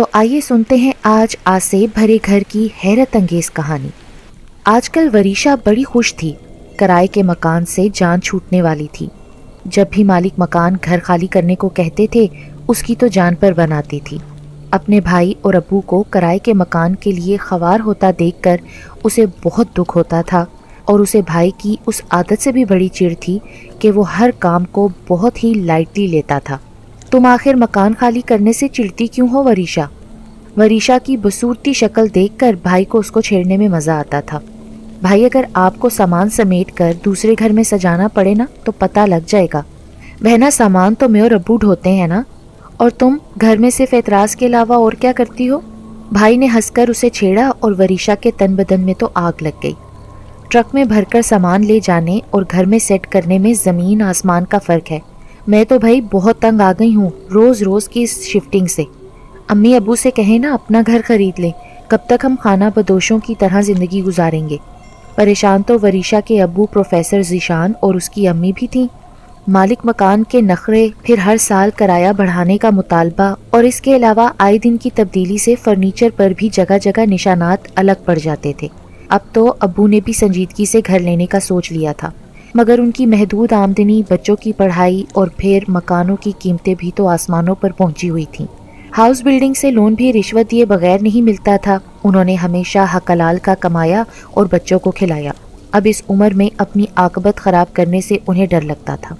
تو آئیے سنتے ہیں آج آسے بھرے گھر کی حیرت انگیز کہانی۔ آج کل وریشا بڑی خوش تھی۔ کرائے کے مکان سے جان چھوٹنے والی تھی۔ جب بھی مالک مکان گھر خالی کرنے کو کہتے تھے اس کی تو جان پر بناتی تھی۔ اپنے بھائی اور ابو کو کرائے کے مکان کے لیے خوار ہوتا دیکھ کر اسے بہت دکھ ہوتا تھا، اور اسے بھائی کی اس عادت سے بھی بڑی چڑ تھی کہ وہ ہر کام کو بہت ہی لائٹلی لیتا تھا۔ تم آخر مکان خالی کرنے سے چڑتی کیوں ہو وریشا؟ وریشا کی بصورتی شکل دیکھ کر بھائی کو اس کو چھیڑنے میں مزہ آتا تھا۔ بھائی اگر آپ کو سامان سمیٹ کر دوسرے گھر میں سجانا پڑے نا تو پتہ لگ جائے گا، بہنا سامان تو میں اور ابو ڈھوتے ہیں نا، اور تم گھر میں صرف اعتراض کے علاوہ اور کیا کرتی ہو؟ بھائی نے ہنس کر اسے چھیڑا اور وریشا کے تن بدن میں تو آگ لگ گئی۔ ٹرک میں بھر کر سامان لے جانے اور گھر میں سیٹ کرنے میں زمین آسمان کا فرق ہے۔ میں تو بھائی بہت تنگ آ گئی ہوں روز روز کی اس شفٹنگ سے۔ امی ابو سے کہیں نا اپنا گھر خرید لیں، کب تک ہم خانہ بدوشوں کی طرح زندگی گزاریں گے؟ پریشان تو وریشا کے ابو پروفیسر ذیشان اور اس کی امی بھی تھیں۔ مالک مکان کے نخرے، پھر ہر سال کرایہ بڑھانے کا مطالبہ، اور اس کے علاوہ آئے دن کی تبدیلی سے فرنیچر پر بھی جگہ جگہ نشانات الگ پڑ جاتے تھے۔ اب تو ابو نے بھی سنجیدگی سے گھر لینے کا سوچ لیا تھا، مگر ان کی محدود آمدنی، بچوں کی پڑھائی اور پھر مکانوں کی قیمتیں بھی تو آسمانوں پر پہنچی ہوئی تھیں۔ ہاؤس بلڈنگ سے لون بھی رشوت دیے بغیر نہیں ملتا تھا۔ انہوں نے ہمیشہ حق حلال کا کمایا اور بچوں کو کھلایا۔ اب اس عمر میں اپنی عاقبت خراب کرنے سے انہیں ڈر لگتا تھا۔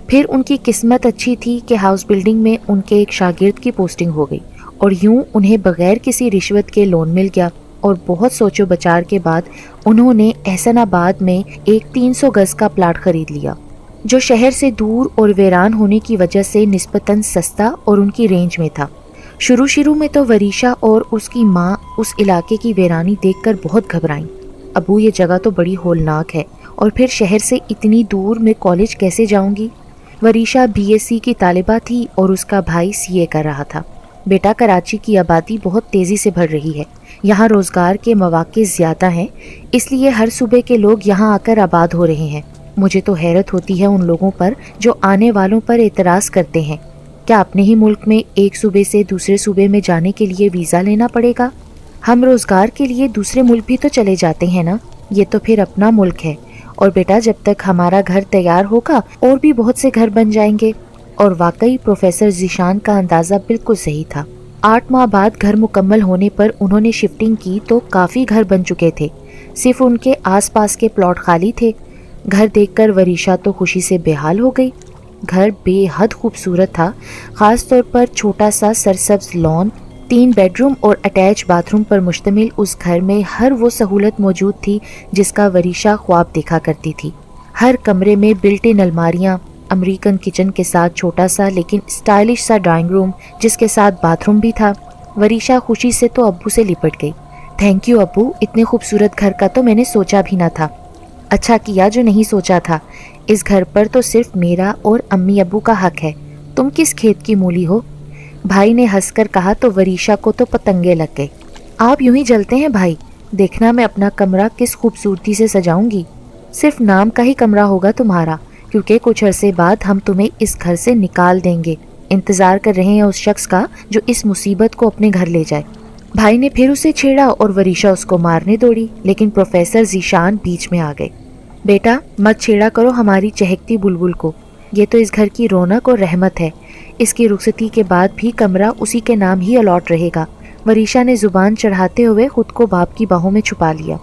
پھر ان کی قسمت اچھی تھی کہ ہاؤس بلڈنگ میں ان کے ایک شاگرد کی پوسٹنگ ہو گئی، اور یوں انہیں بغیر کسی رشوت کے لون مل گیا، اور بہت سوچ و بچار کے بعد انہوں نے احسن آباد میں ایک 300 گز کا پلاٹ خرید لیا، جو شہر سے دور اور ویران ہونے کی وجہ سے نسبتاً سستا اور ان کی رینج میں تھا۔ شروع میں تو وریشا اور اس کی ماں اس علاقے کی ویرانی دیکھ کر بہت گھبرائیں۔ ابو یہ جگہ تو بڑی ہولناک ہے، اور پھر شہر سے اتنی دور میں کالج کیسے جاؤں گی؟ وریشا BSc کی طالبہ تھی اور اس کا بھائی CA کر رہا تھا۔ بیٹا کراچی کی آبادی بہت تیزی سے بڑھ رہی ہے، یہاں روزگار کے مواقع زیادہ ہیں، اس لیے ہر صوبے کے لوگ یہاں آ کر آباد ہو رہے ہیں۔ مجھے تو حیرت ہوتی ہے ان لوگوں پر جو آنے والوں پر اعتراض کرتے ہیں۔ کیا اپنے ہی ملک میں ایک صوبے سے دوسرے صوبے میں جانے کے لیے ویزا لینا پڑے گا؟ ہم روزگار کے لیے دوسرے ملک بھی تو چلے جاتے ہیں نا، یہ تو پھر اپنا ملک ہے۔ اور بیٹا جب تک ہمارا گھر تیار ہوگا اور بھی بہت سے گھر بن جائیں گے۔ اور واقعی پروفیسر ذیشان کا اندازہ بالکل صحیح تھا۔ 8 ماہ بعد گھر مکمل ہونے پر انہوں نے شفٹنگ کی تو کافی گھر بن چکے تھے، صرف ان کے آس پاس کے پلاٹ خالی تھے۔ گھر دیکھ کر وریشا تو خوشی سے بے حال ہو گئی۔ گھر بے حد خوبصورت تھا، خاص طور پر چھوٹا سا سرسبز لان، 3 بیڈ روم اور اٹیچ باتھ روم پر مشتمل اس گھر میں ہر وہ سہولت موجود تھی جس کا وریشا خواب دیکھا کرتی تھی۔ ہر کمرے میں بلٹ ان الماریاں، امریکن کچن کے ساتھ چھوٹا سا لیکن اسٹائلش سا ڈرائنگ روم جس کے ساتھ باتھ روم بھی تھا۔ وریشا خوشی سے تو ابو سے لپٹ گئی۔ تھینک یو ابو، اتنے خوبصورت گھر کا تو میں نے سوچا بھی نہ تھا۔ اچھا کیا جو نہیں سوچا تھا، اس گھر پر تو صرف میرا اور امی ابو کا حق ہے، تم کس کھیت کی مولی ہو؟ بھائی نے ہنس کر کہا تو وریشا کو تو پتنگے لگ گئے۔ آپ یوں ہی جلتے ہیں بھائی، دیکھنا میں اپنا کمرہ کس خوبصورتی سے سجاؤں گی۔ صرف نام کا ہی کمرہ ہوگا تمہارا، کیونکہ کچھ عرصے بعد ہم تمہیں اس گھر سے نکال دیں گے۔ انتظار کر رہے ہیں اس شخص کا جو اس مصیبت کو اپنے گھر لے جائے۔ بھائی نے پھر اسے چھیڑا اور وریشا اس کو مارنے دوڑی، لیکن پروفیسر ذیشان بیچ میں آ گئے۔ بیٹا مت چھیڑا کرو ہماری چہکتی بلبل کو، یہ تو اس گھر کی رونق اور رحمت ہے، اس کی رخصتی کے بعد بھی کمرہ اسی کے نام ہی الاٹ رہے گا۔ وریشا نے زبان چڑھاتے ہوئے خود کو باپ کی باہوں میں چھپا لیا۔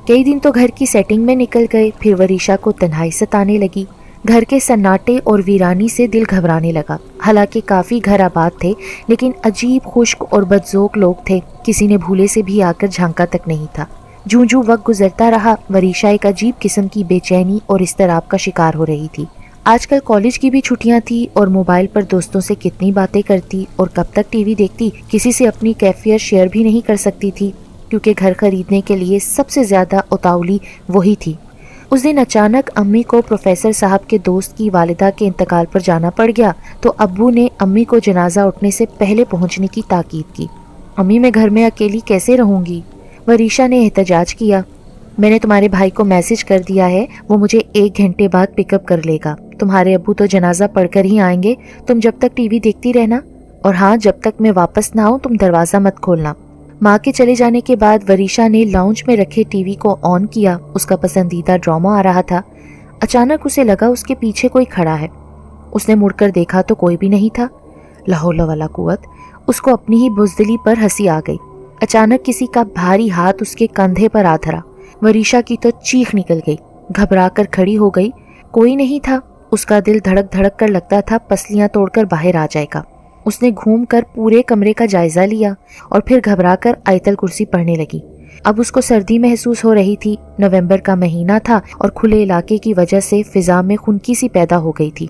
کئی دن تو گھر کی سیٹنگ میں نکل گئے، پھر وریشا کو تنہائی ستانے لگی۔ گھر کے سناٹے اور ویرانی سے دل گھبرانے لگا۔ حالانکہ کافی گھر آباد تھے، لیکن عجیب خشک اور بدذوق لوگ تھے، کسی نے بھولے سے بھی آ کر جھانکا تک نہیں تھا۔ جوں وقت گزرتا رہا، وریشا ایک عجیب قسم کی بے چینی اور اضطراب کا شکار ہو رہی تھی۔ آج کل کالج کی بھی چھٹیاں تھی اور موبائل پر دوستوں سے کتنی باتیں کرتی اور کب تک ٹی وی دیکھتی، کسی سے اپنی کیفیت شیئر بھی نہیں کر سکتی تھی، کیونکہ گھر خریدنے کے لیے سب سے زیادہ اتاولی وہی تھی۔ اس دن اچانک امی کو پروفیسر صاحب کے دوست کی والدہ کے انتقال پر جانا پڑ گیا، تو ابو نے امی کو جنازہ اٹھنے سے پہلے پہنچنے کی تاکید کی۔ امی میں گھر میں اکیلی کیسے رہوں گی؟ وریشا نے احتجاج کیا۔ میں نے تمہارے بھائی کو میسج کر دیا ہے، وہ مجھے 1 گھنٹے بعد پک اپ کر لے گا۔ تمہارے ابو تو جنازہ پڑھ کر ہی آئیں گے، تم جب تک ٹی وی دیکھتی رہنا۔ اور ہاں جب تک میں واپس نہ آؤں تم دروازہ مت کھولنا۔ ماں کے چلے جانے کے بعد وریشا نے لاؤنج میں رکھے ٹی وی کو آن کیا۔ اس کا پسندیدہ ڈرامہ آ رہا تھا۔ اچانک اسے لگا اس کے پیچھے کوئی کھڑا ہے۔ اس نے مڑ کر دیکھا تو کوئی بھی نہیں تھا۔ لا حول ولا قوت، اس کو اپنی ہی بزدلی پر ہنسی آ گئی۔ اچانک کسی کا بھاری ہاتھ اس کے کندھے پر آ دھرا۔ وریشا کی تو چیخ نکل گئی، گھبرا کر کھڑی ہو گئی۔ کوئی نہیں تھا۔ اس کا دل دھڑک دھڑک کر لگتا تھا پسلیاں توڑ کر باہر آ جائے گا۔ اس نے گھوم کر پورے کمرے کا جائزہ لیا اور پھر گھبرا کر آیت الکرسی پڑھنے لگی۔ اب اس کو سردی محسوس ہو رہی تھی۔ نومبر کا مہینہ تھا اور کھلے علاقے کی وجہ سے فضا میں خنکی سی پیدا ہو گئی تھی۔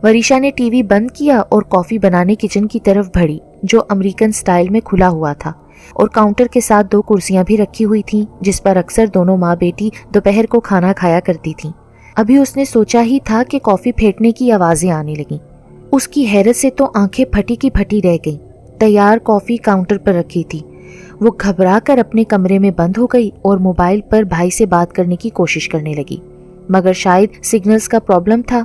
وریشا نے ٹی وی بند کیا اور کافی بنانے کچن کی طرف بڑھی، جو امریکن سٹائل میں کھلا ہوا تھا، اور کاؤنٹر کے ساتھ 2 کرسیاں بھی رکھی ہوئی تھیں جس پر اکثر دونوں ماں بیٹی دوپہر کو کھانا کھایا کرتی تھیں۔ ابھی اس نے سوچا ہی تھا کہ کافی پھینٹنے کی آوازیں آنے لگیں۔ اس کی حیرت سے تو آنکھیں پھٹی کی پھٹی رہ گئیں۔ تیار کافی کاؤنٹر پر رکھی تھی۔ وہ گھبرا کر اپنے کمرے میں بند ہو گئی اور موبائل پر بھائی سے بات کرنے کی کوشش کرنے لگی، مگر شاید سگنلز کا پرابلم تھا۔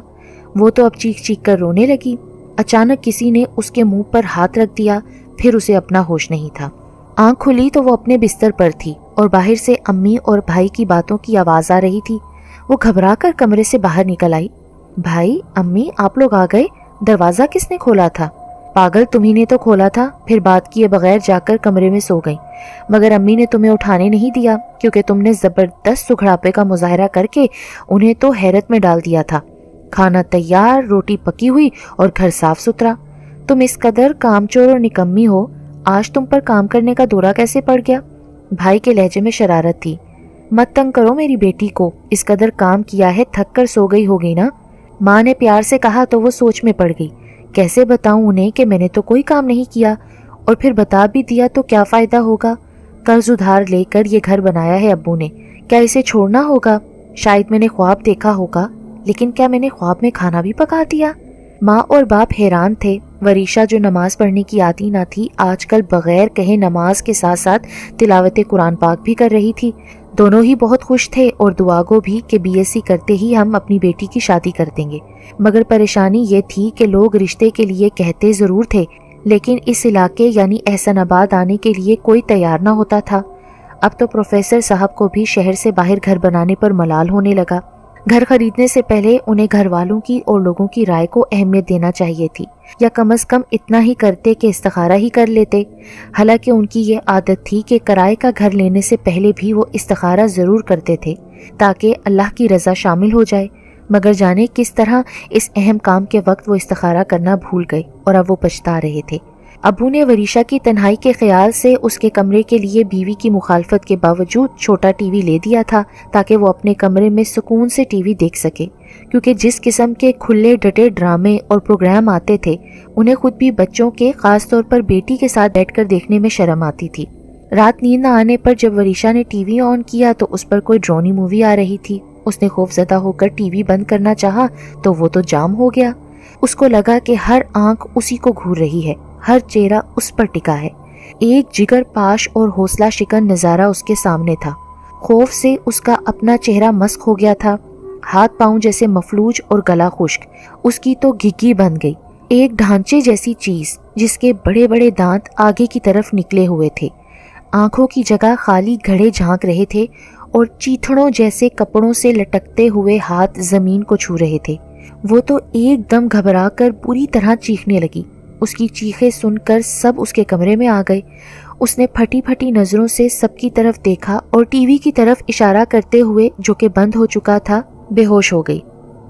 وہ تو اب چیخ چیخ کر رونے لگی۔ اچانک کسی نے اس کے منہ پر ہاتھ رکھ دیا، پھر اسے اپنا ہوش نہیں تھا۔ آنکھ کھلی تو وہ اپنے بستر پر تھی اور باہر سے امی اور بھائی کی باتوں کی آواز آ رہی تھی۔ وہ گھبرا کر کمرے سے باہر نکل آئی۔ بھائی، امی، آپ لوگ آ گئے؟ دروازہ کس نے کھولا تھا؟ پاگل، تمہیں نے تو کھولا تھا، پھر بات کیے بغیر جا کر کمرے میں سو گئی، مگر امی نے تمہیں اٹھانے نہیں دیا کیونکہ تم نے زبردست سکھڑاپے کا مظاہرہ کر کے انہیں تو حیرت میں ڈال دیا تھا۔ کھانا تیار، روٹی پکی ہوئی اور گھر صاف ستھرا۔ تم اس قدر کام چور اور نکمی ہو، آج تم پر کام کرنے کا دورہ کیسے پڑ گیا؟ بھائی کے لہجے میں شرارت تھی۔ مت تنگ کرو میری بیٹی کو، اس قدر کام کیا ہے، تھک کر سو گئی ہوگی نا۔ ماں نے پیار سے کہا تو وہ سوچ میں پڑ گئی۔ کیسے بتاؤں انہیں کہ میں نے تو کوئی کام نہیں کیا، اور پھر بتا بھی دیا تو کیا فائدہ ہوگا؟ قرض ادھار لے کر یہ گھر بنایا ہے ابو نے، کیا اسے چھوڑنا ہوگا؟ شاید میں نے خواب دیکھا ہوگا، لیکن کیا میں نے خواب میں کھانا بھی پکا دیا؟ ماں اور باپ حیران تھے۔ وریشا جو نماز پڑھنے کی عادی نہ تھی، آج کل بغیر کہے نماز کے ساتھ ساتھ تلاوت قرآن پاک بھی کر رہی تھی۔ دونوں ہی بہت خوش تھے اور دعا گو بھی کہ BSc کرتے ہی ہم اپنی بیٹی کی شادی کر دیں گے، مگر پریشانی یہ تھی کہ لوگ رشتے کے لیے کہتے ضرور تھے، لیکن اس علاقے یعنی احسن آباد آنے کے لیے کوئی تیار نہ ہوتا تھا۔ اب تو پروفیسر صاحب کو بھی شہر سے باہر گھر بنانے پر ملال ہونے لگا۔ گھر خریدنے سے پہلے انہیں گھر والوں کی اور لوگوں کی رائے کو اہمیت دینا چاہیے تھی، یا کم از کم اتنا ہی کرتے کہ استخارہ ہی کر لیتے۔ حالانکہ ان کی یہ عادت تھی کہ کرائے کا گھر لینے سے پہلے بھی وہ استخارہ ضرور کرتے تھے تاکہ اللہ کی رضا شامل ہو جائے، مگر جانے کس طرح اس اہم کام کے وقت وہ استخارہ کرنا بھول گئے اور اب وہ پچھتا رہے تھے۔ ابو نے وریشا کی تنہائی کے خیال سے اس کے کمرے کے لیے بیوی کی مخالفت کے باوجود چھوٹا ٹی وی لے دیا تھا تاکہ وہ اپنے کمرے میں سکون سے ٹی وی دیکھ سکے، کیونکہ جس قسم کے کھلے ڈٹے ڈرامے اور پروگرام آتے تھے انہیں خود بھی بچوں کے، خاص طور پر بیٹی کے ساتھ بیٹھ کر دیکھنے میں شرم آتی تھی۔ رات نیند نہ آنے پر جب وریشا نے ٹی وی آن کیا تو اس پر کوئی ڈرونی مووی آ رہی تھی۔ اس نے خوف زدہ ہو کر ٹی وی بند کرنا چاہا تو وہ تو جام ہو گیا۔ اس کو لگا کہ ہر آنکھ اسی کو گھور رہی ہے، ہر چہرہ اس پر ٹکا ہے۔ ایک جگر پاش اور حوصلہ شکن نظارہ اس کے سامنے تھا۔ خوف سے اس کا اپنا چہرہ مسک ہو گیا تھا، ہاتھ پاؤں جیسے مفلوج اور گلا خشک۔ اس کی تو گھگی بن گئی، ایک ڈھانچے جیسی چیز جس کے بڑے بڑے دانت آگے کی طرف نکلے ہوئے تھے۔ آنکھوں کی جگہ خالی گھڑے جھانک رہے تھے اور چیتھڑوں جیسے کپڑوں سے لٹکتے ہوئے ہاتھ زمین کو چھو رہے تھے۔ وہ تو ایک دم گھبرا کر بری طرح چیخنے لگی۔ اس کی چیخیں سن کر سب اس کے کمرے میں آ گئے۔ اس نے پھٹی پھٹی نظروں سے سب کی طرف دیکھا اور ٹی وی کی طرف اشارہ کرتے ہوئے، جو کہ بند ہو چکا تھا، بے ہوش ہو گئی۔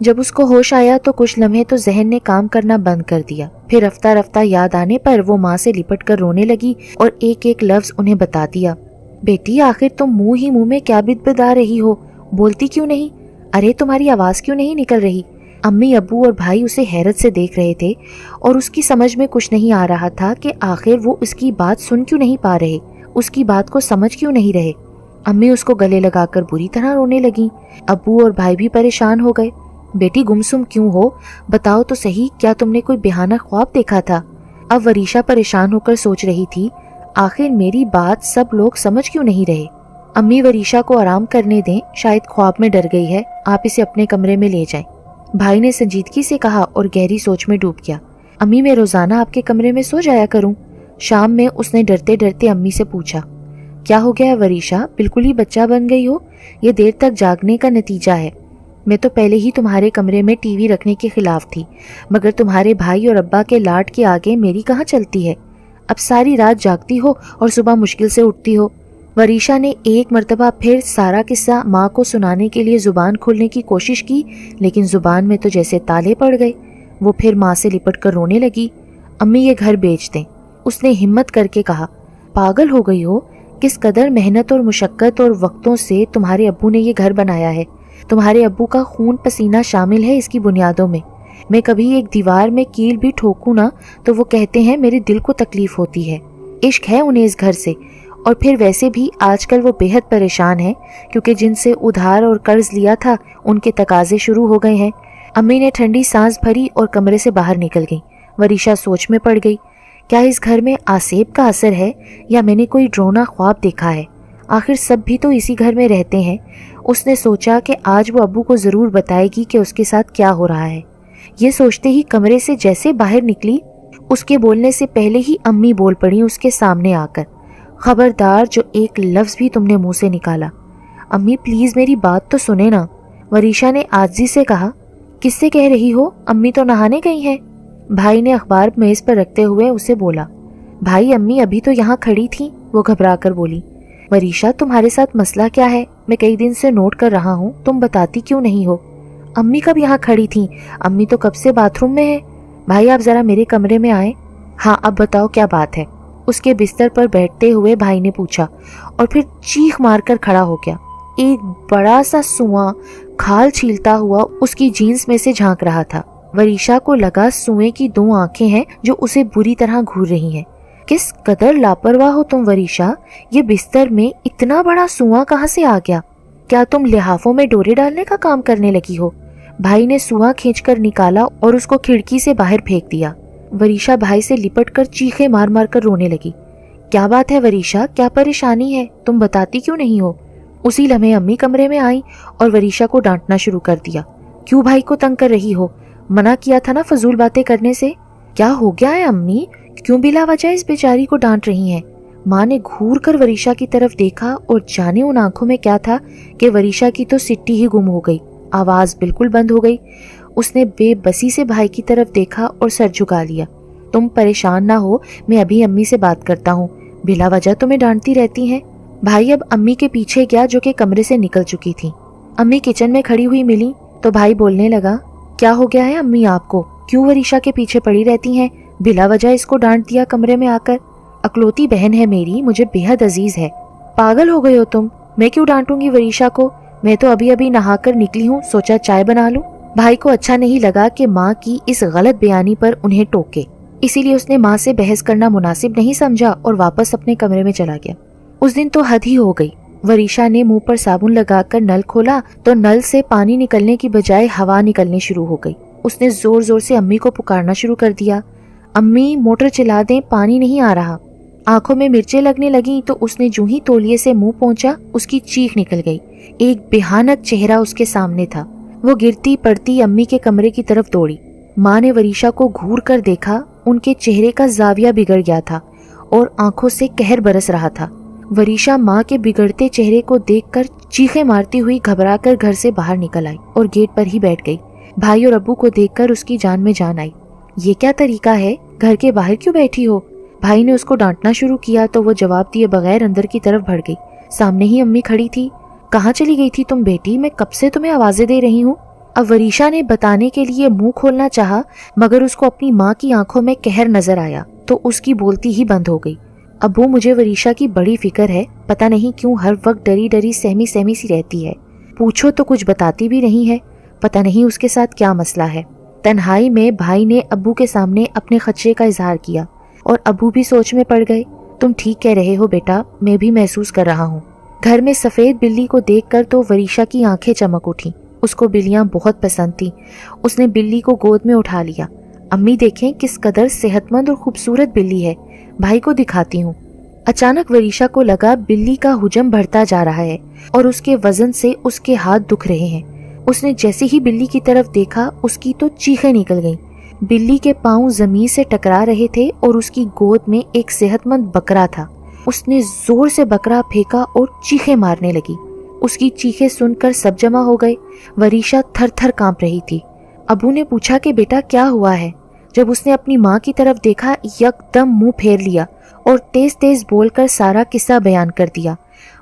جب اس کو ہوش آیا تو کچھ لمحے تو ذہن نے کام کرنا بند کر دیا، پھر رفتہ رفتہ یاد آنے پر وہ ماں سے لپٹ کر رونے لگی اور ایک ایک لفظ انہیں بتا دیا۔ بیٹی، آخر تم منہ ہی منہ میں کیا بدا رہی ہو؟ بولتی کیوں نہیں؟ ارے تمہاری آواز کیوں نہیں نکل رہی؟ امی، ابو اور بھائی اسے حیرت سے دیکھ رہے تھے اور اس کی سمجھ میں کچھ نہیں آ رہا تھا کہ آخر وہ اس کی بات سن کیوں نہیں پا رہے، اس کی بات کو سمجھ کیوں نہیں رہے۔ امی اس کو گلے لگا کر بری طرح رونے لگیں۔ ابو اور بھائی بھی پریشان ہو گئے۔ بیٹی، گمسم کیوں ہو؟ بتاؤ تو صحیح، کیا تم نے کوئی بہانہ خواب دیکھا تھا؟ اب وریشا پریشان ہو کر سوچ رہی تھی، آخر میری بات سب لوگ سمجھ کیوں نہیں رہے؟ امی، وریشا کو آرام کرنے دیں، شاید خواب میں ڈر گئی ہے، آپ اسے اپنے کمرے میں لے جائیں۔ بھائی نے سنجیدگی سے کہا اور گہری سوچ میں ڈوب گیا۔ امی میں روزانہ آپ کے کمرے میں سو جایا کروں؟ شام میں اس نے ڈرتے ڈرتے امی سے پوچھا۔ کیا ہو گیا ہے وریشا، بالکل ہی بچہ بن گئی ہو، یہ دیر تک جاگنے کا نتیجہ ہے۔ میں تو پہلے ہی تمہارے کمرے میں ٹی وی رکھنے کے خلاف تھی، مگر تمہارے بھائی اور ابا کے لاڈ کے آگے میری کہاں چلتی ہے۔ اب ساری رات جاگتی ہو اور صبح مشکل سے اٹھتی ہو۔ وریشا نے ایک مرتبہ پھر سارا قصہ ماں کو سنانے کے لیے زبان کھولنے کی کوشش کی، لیکن زبان میں تو جیسے تالے پڑ گئے۔ وہ پھر ماں سے لپٹ کر رونے لگی۔ امی یہ گھر بیچ دیں، اس نے ہمت کر کے کہا۔ پاگل ہو گئی ہو، کس قدر محنت اور مشقت اور وقتوں سے تمہارے ابو نے یہ گھر بنایا ہے۔ تمہارے ابو کا خون پسینہ شامل ہے اس کی بنیادوں میں۔ میں کبھی ایک دیوار میں کیل بھی ٹھوکوں نا تو وہ کہتے ہیں میرے دل کو تکلیف ہوتی ہے۔ عشق ہے انہیں اس گھر سے، اور پھر ویسے بھی آج کل وہ بے حد پریشان ہیں کیونکہ جن سے ادھار اور قرض لیا تھا ان کے تقاضے شروع ہو گئے ہیں۔ امی نے ٹھنڈی سانس بھری اور کمرے سے باہر نکل گئی۔ وریشا سوچ میں پڑ گئی، کیا اس گھر میں آسیب کا اثر ہے یا میں نے کوئی ڈرونا خواب دیکھا ہے؟ آخر سب بھی تو اسی گھر میں رہتے ہیں۔ اس نے سوچا کہ آج وہ ابو کو ضرور بتائے گی کہ اس کے ساتھ کیا ہو رہا ہے۔ یہ سوچتے ہی کمرے سے جیسے باہر نکلی، اس کے بولنے سے پہلے ہی امی بول پڑی اس کے سامنے آ کر، خبردار جو ایک لفظ بھی تم نے منہ سے نکالا۔ امی پلیز میری بات تو سنے نا، وریشا نے عاجزی سے کہا۔ کس سے کہہ رہی ہو؟ امی تو نہانے گئی ہیں۔ بھائی نے اخبار میز پر رکھتے ہوئے اسے بولا۔ بھائی امی ابھی تو یہاں کھڑی تھی، وہ گھبرا کر بولی۔ وریشا تمہارے ساتھ مسئلہ کیا ہے؟ میں کئی دن سے نوٹ کر رہا ہوں، تم بتاتی کیوں نہیں ہو؟ امی کب یہاں کھڑی تھیں؟ امی تو کب سے باتھ روم میں ہے۔ بھائی آپ ذرا میرے کمرے میں آئیں۔ ہاں اب بتاؤ کیا بات ہے؟ اس کے بستر پر بیٹھتے ہوئے بھائی نے پوچھا، اور پھر چیخ مار کر کھڑا ہو گیا۔ ایک بڑا سا سواں کھال چھیلتا ہوا اس کی جینس میں سے جھانک رہا تھا۔ وریشا کو لگا سوئے کی دو آنکھیں ہیں جو اسے بری طرح گھور رہی ہیں۔ کس قدر لاپرواہ ہو تم وریشا، یہ بستر میں اتنا بڑا سواں کہاں سے آ گیا؟ کیا تم لحافوں میں ڈورے ڈالنے کا کام کرنے لگی ہو؟ بھائی نے سواں کھینچ کر نکالا اور اس کو کھڑکی سے باہر پھینک دیا۔ وریشا بھائی سے لپٹ کر چیخیں مار مار کر رونے لگی۔ کیا بات ہے وریشا، کیا پریشانی ہے؟ تم بتاتی کیوں نہیں ہو؟ اسی لمحے امی کمرے میں آئیں اور وریشا کو ڈانٹنا شروع کر دیا۔ کیوں بھائی کو تنگ کر رہی ہو؟ منع کیا تھا نا فضول باتیں کرنے سے۔ کیا ہو گیا ہے امی، کیوں بلا وجہ اس بیچاری کو ڈانٹ رہی ہیں؟ ماں نے گھور کر وریشا کی طرف دیکھا اور جانے ان آنکھوں میں کیا تھا کہ وریشا کی تو سٹی ہی گم ہو گئی، آواز بالکل بند ہو گئی۔ اس نے بے بسی سے بھائی کی طرف دیکھا اور سر جھکا لیا۔ تم پریشان نہ ہو، میں ابھی امی سے بات کرتا ہوں، بلا وجہ تمہیں ڈانٹتی رہتی ہیں۔ بھائی اب امی کے پیچھے گیا جو کہ کمرے سے نکل چکی تھی۔ امی کچن میں کھڑی ہوئی ملی تو بھائی بولنے لگا، کیا ہو گیا ہے امی آپ کو؟ کیوں وریشا کے پیچھے پڑی رہتی ہیں؟ بلا وجہ اس کو ڈانٹ دیا کمرے میں آ کر۔ اکلوتی بہن ہے میری، مجھے بے حد عزیز ہے۔ پاگل ہو گئے ہو تم، میں کیوں ڈانٹوں گی وریشا کو؟ میں تو ابھی نہا کر نکلی ہوں، سوچا چائے بنا لوں۔ بھائی کو اچھا نہیں لگا کہ ماں کی اس غلط بیانی پر انہیں ٹوکے، اسی لیے اس نے ماں سے بحث کرنا مناسب نہیں سمجھا اور واپس اپنے کمرے میں چلا گیا۔ اس دن تو حد ہی ہو گئی۔ وریشا نے منہ پر صابن لگا کر نل کھولا تو نل سے پانی نکلنے کی بجائے ہوا نکلنے شروع ہو گئی۔ اس نے زور زور سے امی کو پکارنا شروع کر دیا، امی موٹر چلا دیں، پانی نہیں آ رہا۔ آنکھوں میں مرچیں لگنے لگیں تو اس نے جو ہی تولیے سے منہ پہنچا اس کی چیخ نکل گئی۔ ایک بھیانک چہرہ اس کے سامنے تھا۔ وہ گرتی پڑتی امی کے کمرے کی طرف دوڑی۔ ماں نے وریشا کو گھور کر دیکھا، ان کے چہرے کا زاویہ بگڑ گیا تھا اور آنکھوں سے قہر برس رہا تھا۔ وریشا ماں کے بگڑتے چہرے کو دیکھ کر چیخیں مارتی ہوئی گھبرا کر گھر سے باہر نکل آئی اور گیٹ پر ہی بیٹھ گئی۔ بھائی اور ابو کو دیکھ کر اس کی جان میں جان آئی۔ یہ کیا طریقہ ہے، گھر کے باہر کیوں بیٹھی ہو؟ بھائی نے اس کو ڈانٹنا شروع کیا تو وہ جواب دیے بغیر اندر کی طرف بڑھ گئی۔ سامنے ہی امی کھڑی تھی۔ کہاں چلی گئی تھی تم بیٹی؟ میں کب سے تمہیں آوازیں دے رہی ہوں۔ اب وریشا نے بتانے کے لیے منہ کھولنا چاہا مگر اس کو اپنی ماں کی آنکھوں میں قہر نظر آیا تو اس کی بولتی ہی بند ہو گئی۔ ابو مجھے وریشا کی بڑی فکر ہے، پتہ نہیں کیوں ہر وقت ڈری ڈری سہمی سہمی سی رہتی ہے، پوچھو تو کچھ بتاتی بھی نہیں ہے، پتہ نہیں اس کے ساتھ کیا مسئلہ ہے۔ تنہائی میں بھائی نے ابو کے سامنے اپنے خدشے کا اظہار کیا اور ابو بھی سوچ میں پڑ گئے۔ تم ٹھیک کہہ رہے ہو بیٹا، میں بھی محسوس کر رہا ہوں۔ گھر میں سفید بلی کو دیکھ کر تو وریشا کی آنکھیں چمک اٹھیں۔ اس کو بلیاں بہت پسند تھیں۔ اس نے بلی کو گود میں اٹھا لیا۔ امی دیکھیں کس قدر صحت مند اور خوبصورت بلی ہے، بھائی کو دکھاتی ہوں۔ اچانک وریشا کو لگا بلی کا حجم بڑھتا جا رہا ہے اور اس کے وزن سے اس کے ہاتھ دکھ رہے ہیں۔ اس نے جیسے ہی بلی کی طرف دیکھا اس کی تو چیخیں نکل گئیں۔ بلی کے پاؤں زمین سے ٹکرا رہے تھے اور اس کی گود میں ایک صحت مند بکرا تھا۔ اس نے زور سے بکرا پھینکا اور چیخیں مارنے لگی۔ اس کی چیخیں سن کر سب جمع ہو گئے۔ وریشا تھر تھر کانپ رہی تھی۔ ابو نے پوچھا کہ بیٹا کیا ہوا ہے؟ جب اس نے اپنی ماں کی طرف دیکھا، یکدم منہ پھیر لیا اور تیز تیز بول کر سارا قصہ بیان کر دیا۔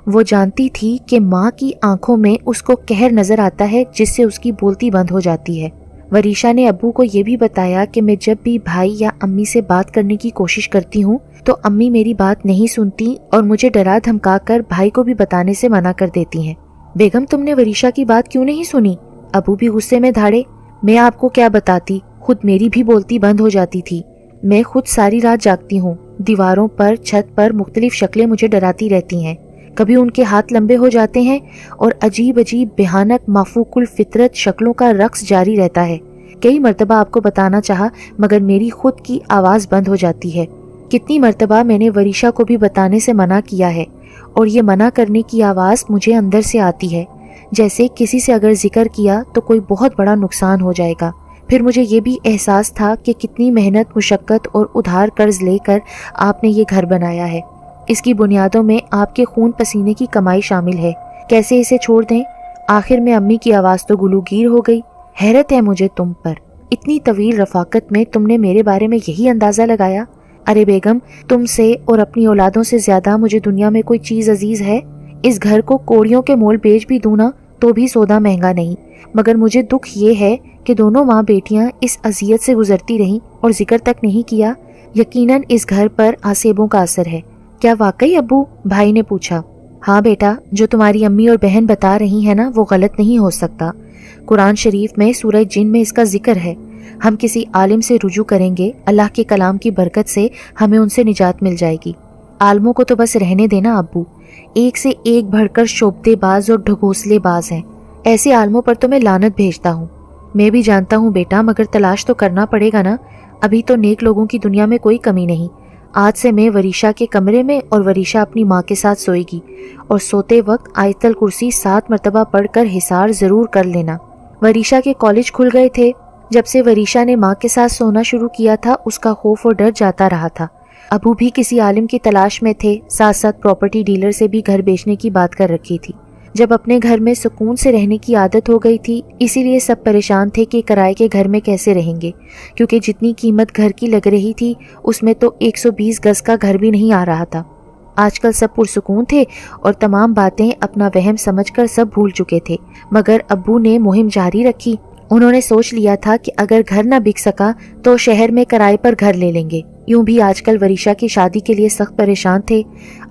وہ جانتی تھی کہ ماں کی آنکھوں میں اس کو قہر نظر آتا ہے، جس سے اس کی بولتی بند ہو جاتی ہے۔ وریشا نے ابو کو یہ بھی بتایا کہ میں جب بھی بھائی یا امی سے بات کرنے کی کوشش کرتی ہوں تو امی میری بات نہیں سنتی اور مجھے ڈرا دھمکا کر بھائی کو بھی بتانے سے منع کر دیتی ہیں۔ بیگم تم نے وریشا کی بات کیوں نہیں سنی؟ ابو بھی غصے میں دھاڑے۔ میں آپ کو کیا بتاتی، خود میری بھی بولتی بند ہو جاتی تھی۔ میں خود ساری رات جاگتی ہوں، دیواروں پر، چھت پر مختلف شکلیں مجھے ڈراتی رہتی ہیں۔ کبھی ان کے ہاتھ لمبے ہو جاتے ہیں اور عجیب عجیب بھیانک مافوق الفطرت شکلوں کا رقص جاری رہتا ہے۔ کئی مرتبہ آپ کو بتانا چاہا مگر میری خود کی آواز بند ہو جاتی ہے۔ کتنی مرتبہ میں نے وریشا کو بھی بتانے سے منع کیا ہے اور یہ منع کرنے کی آواز مجھے اندر سے آتی ہے، جیسے کسی سے اگر ذکر کیا تو کوئی بہت بڑا نقصان ہو جائے گا۔ پھر مجھے یہ بھی احساس تھا کہ کتنی محنت، مشقت اور ادھار قرض لے کر آپ نے یہ گھر بنایا ہے۔ اس کی بنیادوں میں آپ کے خون پسینے کی کمائی شامل ہے۔ کیسے اسے چھوڑ دیں؟ آخر میں امی کی آواز تو گلوگیر ہو گئی۔ حیرت ہے مجھے تم پر، اتنی طویل رفاقت میں تم نے میرے بارے میں یہی اندازہ لگایا؟ ارے بیگم، تم سے اور اپنی اولادوں سے زیادہ مجھے دنیا میں کوئی چیز عزیز ہے؟ اس گھر کو کوڑیوں کے مول بیچ بھی دوں نا تو بھی سودا مہنگا نہیں، مگر مجھے دکھ یہ ہے کہ دونوں ماں بیٹیاں اس اذیت سے گزرتی رہیں اور ذکر تک نہیں کیا۔ یقیناً اس گھر پر آسیبوں کا اثر ہے۔ کیا واقعی ابو؟ بھائی نے پوچھا۔ ہاں بیٹا، جو تمہاری امی اور بہن بتا رہی ہیں نا وہ غلط نہیں ہو سکتا۔ قرآن شریف میں سورہ جن میں اس کا ذکر ہے۔ ہم کسی عالم سے رجوع کریں گے، اللہ کے کلام کی برکت سے ہمیں ان سے نجات مل جائے گی۔ عالموں کو تو بس رہنے دینا ابو، ایک سے ایک بڑھ کر شعبدے باز اور ڈھگوسلے باز ہیں۔ ایسے عالموں پر تو میں لعنت بھیجتا ہوں۔ میں بھی جانتا ہوں بیٹا، مگر تلاش تو کرنا پڑے گا نا۔ ابھی تو نیک لوگوں کی دنیا میں کوئی کمی نہیں۔ آج سے میں وریشا کے کمرے میں اور وریشا اپنی ماں کے ساتھ سوئے گی، اور سوتے وقت آیت الکرسی 7 مرتبہ پڑھ کر حصار ضرور کر لینا۔ وریشا کے کالج کھل گئے تھے۔ جب سے وریشا نے ماں کے ساتھ سونا شروع کیا تھا اس کا خوف اور ڈر جاتا رہا تھا۔ ابو بھی کسی عالم کی تلاش میں تھے، ساتھ ساتھ پراپرٹی ڈیلر سے بھی گھر بیچنے کی بات کر رکھی تھی۔ جب اپنے گھر میں سکون سے رہنے کی عادت ہو گئی تھی، اسی لیے سب پریشان تھے کہ کرائے کے گھر میں کیسے رہیں گے، کیونکہ جتنی قیمت گھر کی لگ رہی تھی اس میں تو 120 گز کا گھر بھی نہیں آ رہا تھا۔ آج کل سب پرسکون تھے اور تمام باتیں اپنا وہم سمجھ کر سب بھول چکے تھے، مگر ابو نے مہم جاری رکھی۔ انہوں نے سوچ لیا تھا کہ اگر گھر نہ بک سکا تو شہر میں کرائے پر گھر لے لیں گے۔ یوں بھی آج کل وریشا کی شادی کے لیے سخت پریشان تھے۔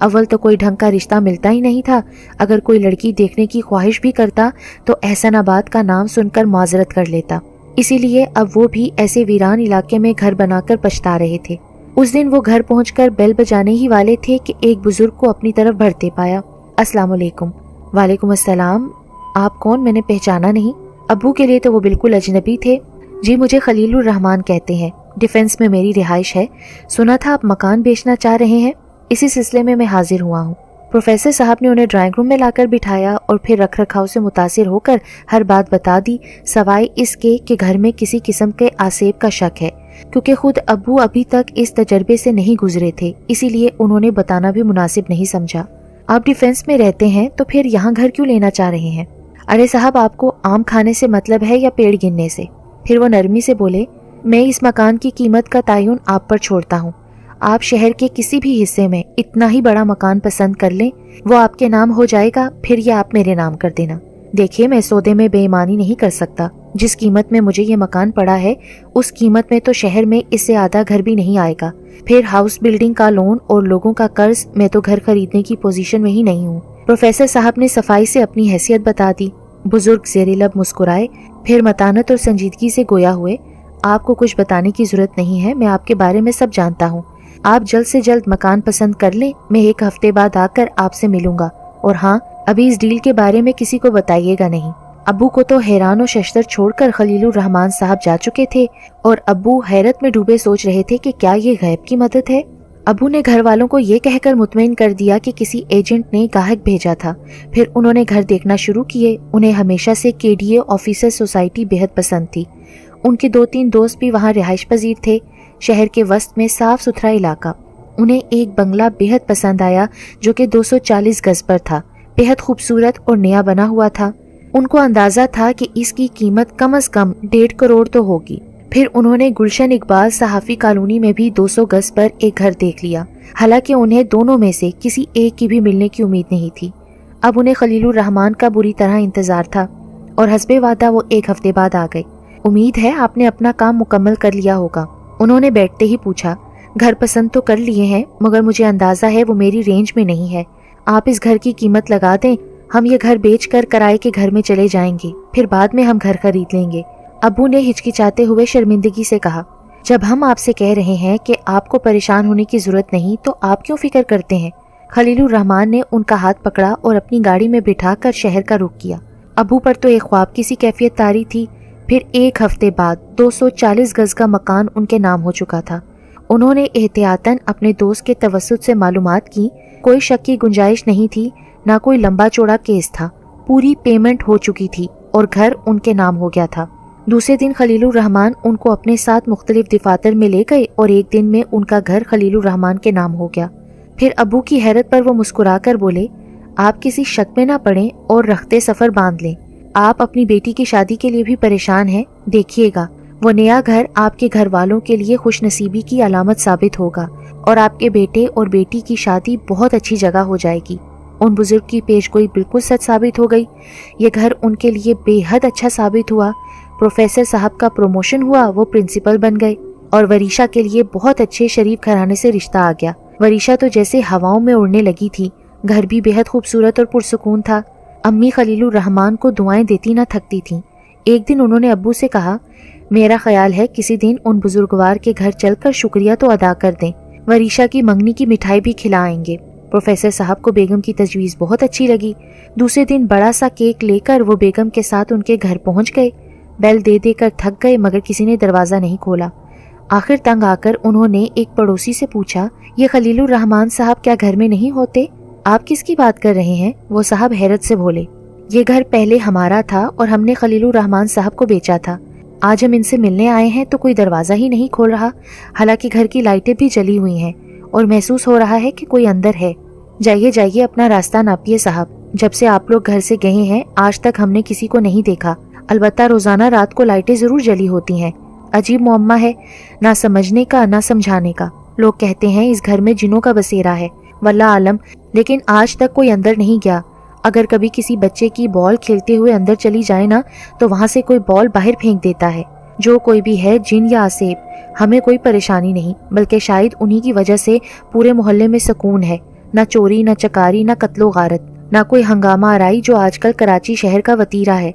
اول تو کوئی ڈھنگ کا رشتہ ملتا ہی نہیں تھا، اگر کوئی لڑکی دیکھنے کی خواہش بھی کرتا تو احسن آباد کا نام سن کر معذرت کر لیتا۔ اسی لیے اب وہ بھی ایسے ویران علاقے میں گھر بنا کر پچھتا رہے تھے۔ اس دن وہ گھر پہنچ کر بیل بجانے ہی والے تھے کہ ایک بزرگ کو اپنی طرف بڑھتے پایا۔ السلام علیکم۔ وعلیکم السلام۔ آپ کون؟ میں نے پہچانا نہیں۔ ابو کے لیے تو وہ بالکل اجنبی تھے۔ جی مجھے خلیل الرحمان کہتے ہیں، ڈیفنس میں میری رہائش ہے۔ سنا تھا آپ مکان بیچنا چاہ رہے ہیں، اسی سلسلے میں حاضر ہوا ہوں۔ پروفیسر صاحب نے انہیں ڈرائنگ روم میں لا کر بٹھایا اور پھر رکھ رکھاؤ سے متاثر ہو کر ہر بات بتا دی، سوائے اس کے کہ گھر میں کسی قسم کے آسیب کا شک ہے، کیونکہ خود ابو ابھی تک اس تجربے سے نہیں گزرے تھے، اسی لیے انہوں نے بتانا بھی مناسب نہیں سمجھا۔ آپ ڈیفنس میں رہتے ہیں تو پھر یہاں گھر کیوں لینا چاہ رہے ہیں؟ ارے صاحب، آپ کو آم کھانے سے مطلب ہے یا پیڑ گننے سے؟ پھر وہ نرمی سے بولے، میں اس مکان کی قیمت کا تعین آپ پر چھوڑتا ہوں۔ آپ شہر کے کسی بھی حصے میں اتنا ہی بڑا مکان پسند کر لیں، وہ آپ کے نام ہو جائے گا، پھر یہ آپ میرے نام کر دینا۔ دیکھیے میں سودے میں بے ایمانی نہیں کر سکتا۔ جس قیمت میں مجھے یہ مکان پڑا ہے اس قیمت میں تو شہر میں اس سے آدھا گھر بھی نہیں آئے گا۔ پھر ہاؤس بلڈنگ کا لون اور لوگوں کا قرض، میں تو گھر خریدنے کی پوزیشن میں ہی نہیں ہوں۔ پروفیسر صاحب نے صفائی سے اپنی حیثیت بتا دی۔ بزرگ زیر لب مسکرائے، پھر متانت اور سنجیدگی سے گویا ہوئے، آپ کو کچھ بتانے کی ضرورت نہیں ہے، میں آپ کے بارے میں سب جانتا ہوں۔ آپ جلد سے جلد مکان پسند کر لیں، میں 1 ہفتے بعد آ کر آپ سے ملوں گا، اور ہاں ابھی اس ڈیل کے بارے میں کسی کو بتائیے گا نہیں۔ ابو کو تو حیران و ششدر چھوڑ کر خلیل الرحمان صاحب جا چکے تھے اور ابو حیرت میں ڈوبے سوچ رہے تھے کہ کیا یہ غیب کی مدد ہے۔ ابو نے گھر والوں کو یہ کہہ کر مطمئن کر دیا کہ کسی ایجنٹ نے گاہک بھیجا تھا۔ پھر انہوں نے گھر دیکھنا شروع کیے۔ انہیں ہمیشہ سے KDA آفیسر سوسائٹی بہت پسند تھی۔ ان کے 2-3 دوست بھی وہاں رہائش پذیر تھے۔ شہر کے وسط میں صاف ستھرا علاقہ۔ انہیں ایک بنگلہ بہت پسند آیا جو کہ 240 گز پر تھا، بہت خوبصورت اور نیا بنا ہوا تھا۔ ان کو اندازہ تھا کہ اس کی قیمت کم از کم 1.5 کروڑ تو ہوگی۔ پھر انہوں نے گلشن اقبال صحافی کالونی میں بھی 200 گز پر ایک گھر دیکھ لیا، حالانکہ انہیں دونوں میں سے کسی ایک کی بھی ملنے کی امید نہیں تھی۔ اب انہیں خلیل الرحمن کا بری طرح انتظار تھا اور حسب وعدہ وہ 1 ہفتے بعد آ گئے۔ امید ہے آپ نے اپنا کام مکمل کر لیا ہوگا، انہوں نے بیٹھتے ہی پوچھا۔ گھر پسند تو کر لیے ہیں مگر مجھے اندازہ ہے وہ میری رینج میں نہیں ہے۔ آپ اس گھر کی قیمت لگا دیں، ہم یہ گھر بیچ کر کرائے کے گھر میں چلے جائیں گے، پھر بعد میں ہم گھر خرید لیں گے۔ ابو نے ہچکچاتے ہوئے شرمندگی سے کہا، جب ہم آپ سے کہہ رہے ہیں کہ آپ کو پریشان ہونے کی ضرورت نہیں تو آپ کیوں فکر کرتے ہیں؟ خلیل الرحمن نے ان کا ہاتھ پکڑا اور اپنی گاڑی میں بٹھا کر شہر کا رخ کیا۔ ابو پر تو ایک خواب کی سی کیفیت طاری تھی۔ پھر 1 ہفتے بعد 240 گز کا مکان ان کے نام ہو چکا تھا۔ انہوں نے احتیاطاً اپنے دوست کے توسط سے معلومات کی، کوئی شک کی گنجائش نہیں تھی، نہ کوئی لمبا چوڑا کیس تھا، پوری پیمنٹ ہو چکی تھی اور گھر ان کے نام ہو گیا تھا۔ دوسرے دن خلیل الرحمن ان کو اپنے ساتھ مختلف دفاتر میں لے گئے اور ایک دن میں ان کا گھر خلیل الرحمن کے نام ہو گیا۔ پھر ابو کی حیرت پر وہ مسکرا کر بولے، آپ کسی شک میں نہ پڑیں اور رختے سفر باندھ لیں۔ آپ اپنی بیٹی کی شادی کے لیے بھی پریشان ہیں، دیکھیے گا وہ نیا گھر آپ کے گھر والوں کے لیے خوش نصیبی کی علامت ثابت ہوگا اور آپ کے بیٹے اور بیٹی کی شادی بہت اچھی جگہ ہو جائے گی۔ ان بزرگ کی پیش گوئی بالکل سچ ثابت ہو گئی۔ یہ گھر ان کے لیے بے حد اچھا ثابت ہوا۔ پروفیسر صاحب کا پروموشن ہوا، وہ پرنسپل بن گئے اور وریشا کے لیے بہت اچھے شریف گھرانے سے رشتہ آ گیا۔ وریشا تو جیسے ہواؤں میں اڑنے لگی تھی۔ گھر بھی بہت خوبصورت اور پرسکون تھا۔ امی خلیل الرحمن کو دعائیں دیتی نہ تھکتی تھیں۔ ایک دن انہوں نے ابو سے کہا، میرا خیال ہے کسی دن ان بزرگوار کے گھر چل کر شکریہ تو ادا کر دیں، وریشا کی منگنی کی مٹھائی بھی کھلائیں گے۔ پروفیسر صاحب کو بیگم کی تجویز بہت اچھی لگی۔ دوسرے دن بڑا سا کیک لے کر وہ بیگم کے ساتھ ان کے گھر پہنچ گئے۔ بیل دے دے کر تھک گئے مگر کسی نے دروازہ نہیں کھولا۔ آخر تنگ آ کر انہوں نے ایک پڑوسی سے پوچھا، یہ خلیل الرحمن صاحب کیا گھر میں نہیں ہوتے؟ آپ کس کی بات کر رہے ہیں؟ وہ صاحب حیرت سے بولے، یہ گھر پہلے ہمارا تھا اور ہم نے خلیل الرحمن صاحب کو بیچا تھا۔ آج ہم ان سے ملنے آئے ہیں تو کوئی دروازہ ہی نہیں کھول رہا، حالانکہ گھر کی لائٹیں بھی جلی ہوئی ہیں اور محسوس ہو رہا ہے کہ کوئی اندر ہے۔ جائیے جائیے اپنا راستہ ناپیے صاحب، جب سے آپ لوگ گھر سے گئے ہیں آج تک ہم نے کسی کو نہیں دیکھا، البتہ روزانہ رات کو لائٹیں ضرور جلی ہوتی ہیں۔ عجیب معمہ ہے، نہ سمجھنے کا نہ سمجھانے کا۔ لوگ کہتے ہیں اس گھر میں جنوں کا بسیرا ہے، واللہ عالم، لیکن آج تک کوئی اندر نہیں گیا۔ اگر کبھی کسی بچے کی بال کھیلتے ہوئے اندر چلی جائے نا تو وہاں سے کوئی بال باہر پھینک دیتا ہے۔ جو کوئی بھی ہے، جن یا عصیب، ہمیں کوئی پریشانی نہیں، بلکہ شاید انہی کی وجہ سے پورے محلے میں سکون ہے، نہ چوری نہ چکاری نہ قتل و غارت، نہ کوئی ہنگامہ آرائی جو آج کل کراچی شہر کا وتیرہ ہے۔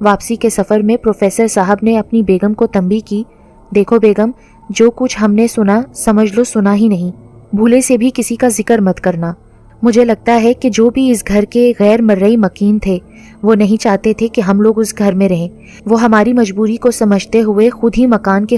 واپسی کے سفر میں پروفیسر صاحب نے اپنی بیگم کو تنبیہ کی، دیکھو بیگم، جو کچھ ہم نے سنا سمجھ لو سنا ہی نہیں، بھولے سے بھی کسی کا ذکر مت کرنا۔ مجھے لگتا ہے کہ جو بھی اس گھر کے غیر مرئی مکین تھے وہ نہیں چاہتے تھے کہ ہم لوگ اس گھر میں رہیں، وہ ہماری مجبوری کو سمجھتے ہوئے خود ہی مکان کے